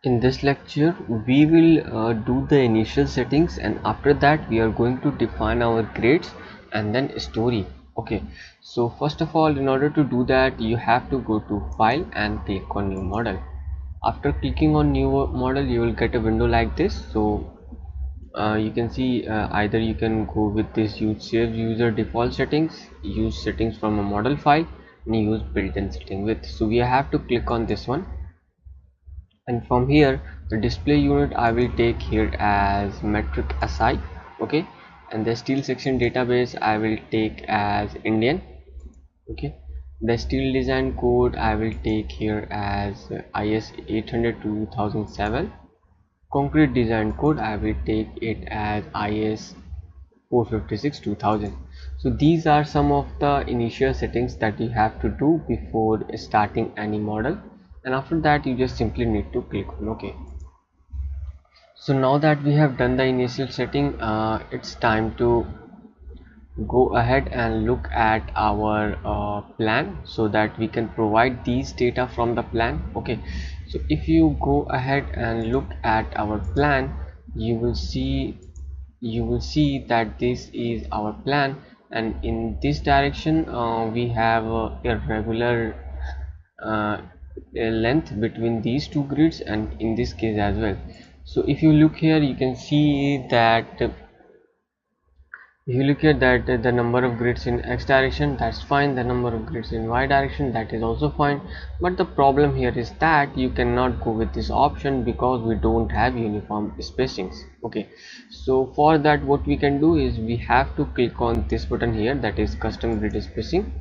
In this lecture, we will do the initial settings, and after that we are going to define our grades and then story. Okay, so first of all, in order to do that, you have to go to file and click on new model. After clicking on new model, you will get a window like this. So you can see either you can go with this use save user default settings, use settings from a model file, and use built-in setting with. So we have to click on this one, and from here the display unit I will take here as metric SI. Okay, and the steel section database I will take as Indian. Okay, the steel design code I will take here as IS 800 2007. Concrete design code I will take it as IS 456 2000. So these are some of the initial settings that you have to do before starting any model, and after that you just simply need to click on OK. So now that we have done the initial setting, it's time to go ahead and look at our plan so that we can provide these data from the plan. Okay, so if you go ahead and look at our plan, you will see that this is our plan, and in this direction we have a irregular length between these two grids, and in this case as well. So if you look here, you can see that if you look at that, the number of grids in X direction, that's fine. The number of grids in Y direction, that is also fine. But the problem here is that you cannot go with this option because we don't have uniform spacings. Okay, so for that what we can do is we have to click on this button here, that is custom grid spacing,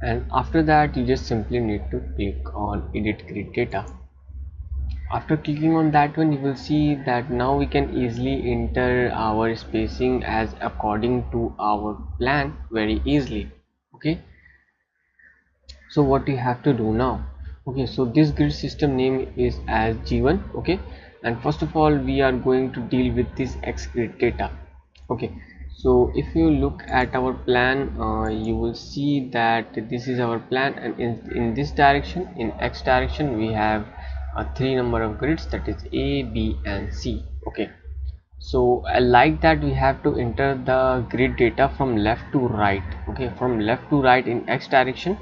and after that you just simply need to click on edit grid data. After clicking on that one, you will see that now we can easily enter our spacing as according to our plan very easily. Okay, so what you have to do now? Okay, so this grid system name is as G1. Okay, and first of all we are going to deal with this X grid data. Okay, so if you look at our plan, you will see that this is our plan, and in this direction, in X direction, we have three number of grids, that is A, B and C. Okay, so like that we have to enter the grid data from left to right. Okay, from left to right in X direction.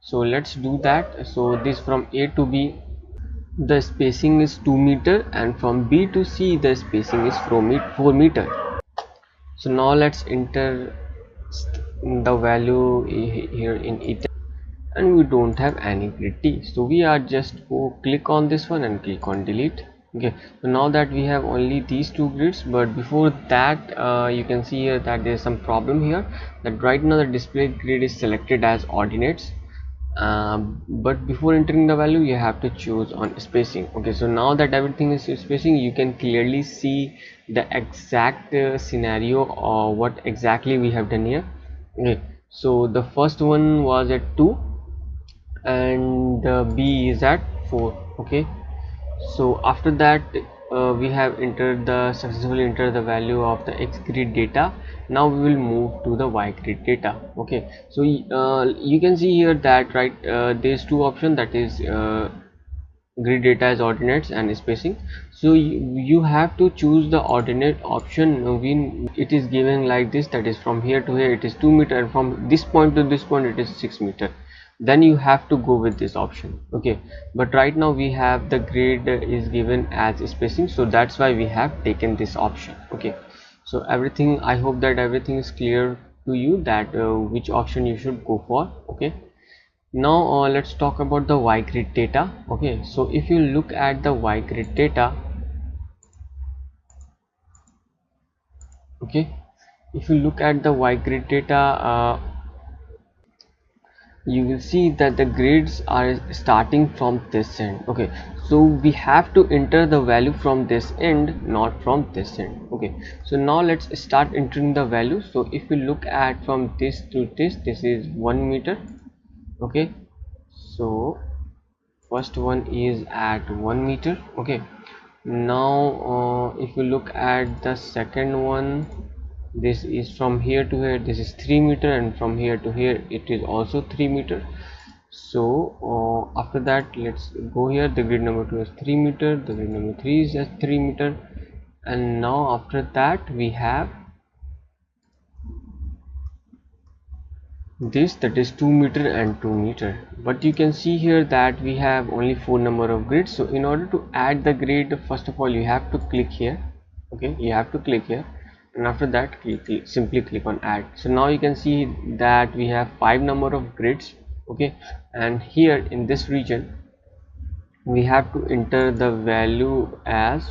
So let's do that. So this from A to B, the spacing is 2 meter, and from B to C the spacing is 4 meter. So now let's enter the value here in it, and we don't have any grid T, so we are just go click on this one and click on delete. Okay, so now that we have only these two grids, but before that you can see here that there is some problem here, that right now the display grid is selected as ordinates, but before entering the value you have to choose on spacing. Okay, so now that everything is spacing, you can clearly see the exact scenario or what exactly we have done here. Okay, so the first one was at 2 and B is at 4. Okay, so after that we have successfully entered the value of the X grid data. Now we will move to the Y grid data. Okay, so you can see here that there's two options, that is grid data as ordinates and spacing. So you have to choose the ordinate option when it is given like this, that is from here to here it is 2 meter, and from this point to this point it is 6 meter. Then you have to go with this option. Okay, but right now we have the grid is given as spacing, so that's why we have taken this option. Okay, so everything, I hope that everything is clear to you, that which option you should go for. Okay, now let's talk about the Y grid data. Okay, so if you look at the Y grid data, okay, if you look at the Y grid data, you will see that the grids are starting from this end. Okay, so we have to enter the value from this end, not from this end. Okay, so now let's start entering the value. So if you look at from this to this is 1 meter. Okay, so first one is at 1 meter. Okay, now if you look at the second one, this is from here to here, this is 3 meter, and from here to here it is also 3 meter. So after that, let's go here. The grid number 2 is 3 meter, the grid number 3 is at 3 meter, and now after that we have this, that is 2 meter and 2 meter. But you can see here that we have only 4 number of grids. So in order to add the grid, first of all you have to click here. Okay, you have to click here, and after that simply click on add. So now you can see that we have 5 number of grids. Okay, and here in this region we have to enter the value as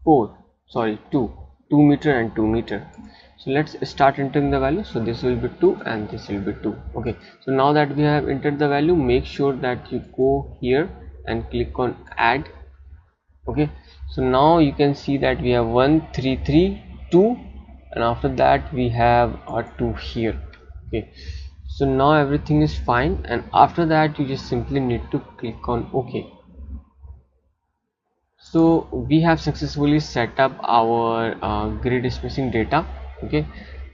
2 meter and 2 meter. So let's start entering the value. So this will be 2 and this will be 2. Okay, so now that we have entered the value, make sure that you go here and click on add. Okay, so now you can see that we have 1 3 3 2, and after that we have a 2 here. Okay, so now everything is fine, and after that you just simply need to click on OK. So we have successfully set up our grid spacing data. Okay,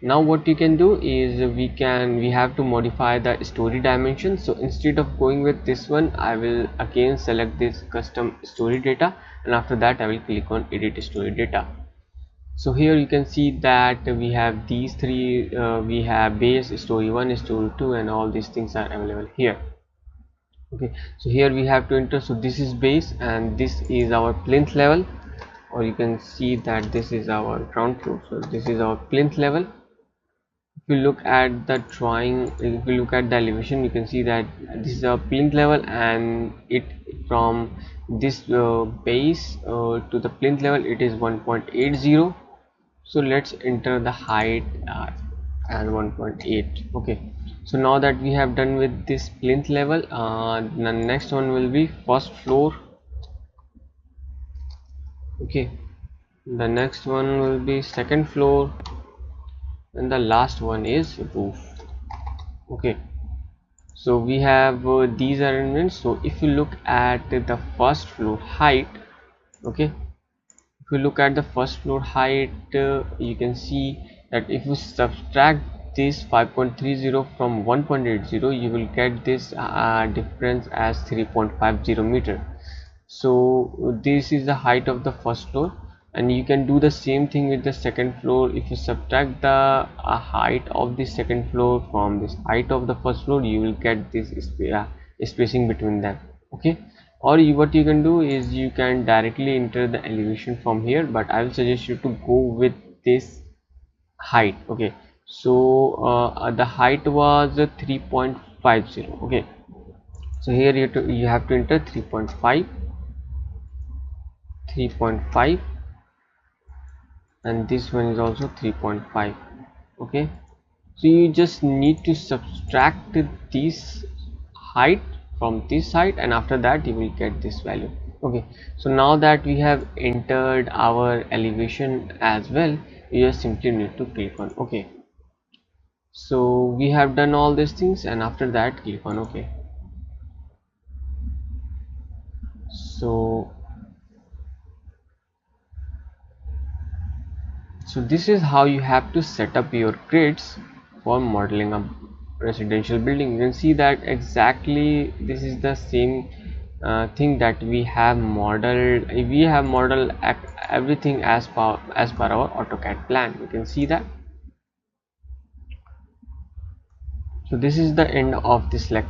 now what you can do is we have to modify the story dimension. So instead of going with this one, I will again select this custom story data, and after that I will click on edit story data. So here you can see that we have these three, we have base, story 1, story 2, and all these things are available here. Okay, so here we have to enter. So this is base and this is our plinth level, or you can see that this is our ground floor. So this is our plinth level. If you look at the drawing, if you look at the elevation, you can see that this is our plinth level, and it from this base to the plinth level it is 1.80. so let's enter the height and 1.8. okay, so now that we have done with this plinth level, the next one will be first floor. Okay, the next one will be second floor, and the last one is roof. Okay, so we have these arrangements. So if you look at the first floor height, okay, if you look at the first floor height, you can see that if you subtract this 5.30 from 1.80, you will get this difference as 3.50 meter. So this is the height of the first floor, and you can do the same thing with the second floor. If you subtract the height of the second floor from this height of the first floor, you will get this spacing between them. Okay, or what you can do is you can directly enter the elevation from here, but I will suggest you to go with this height. Okay, so the height was 3.50. okay, so here you have to enter 3.5, and this one is also 3.5. okay, so you just need to subtract this height from this side, and after that you will get this value. Okay, so now that we have entered our elevation as well, you just simply need to click on OK. So we have done all these things, and after that click on OK. So this is how you have to set up your grids for modeling a residential building. You can see that exactly this is the same thing that we have modeled. We have modeled everything as per our AutoCAD plan. You can see that. So this is the end of this lecture.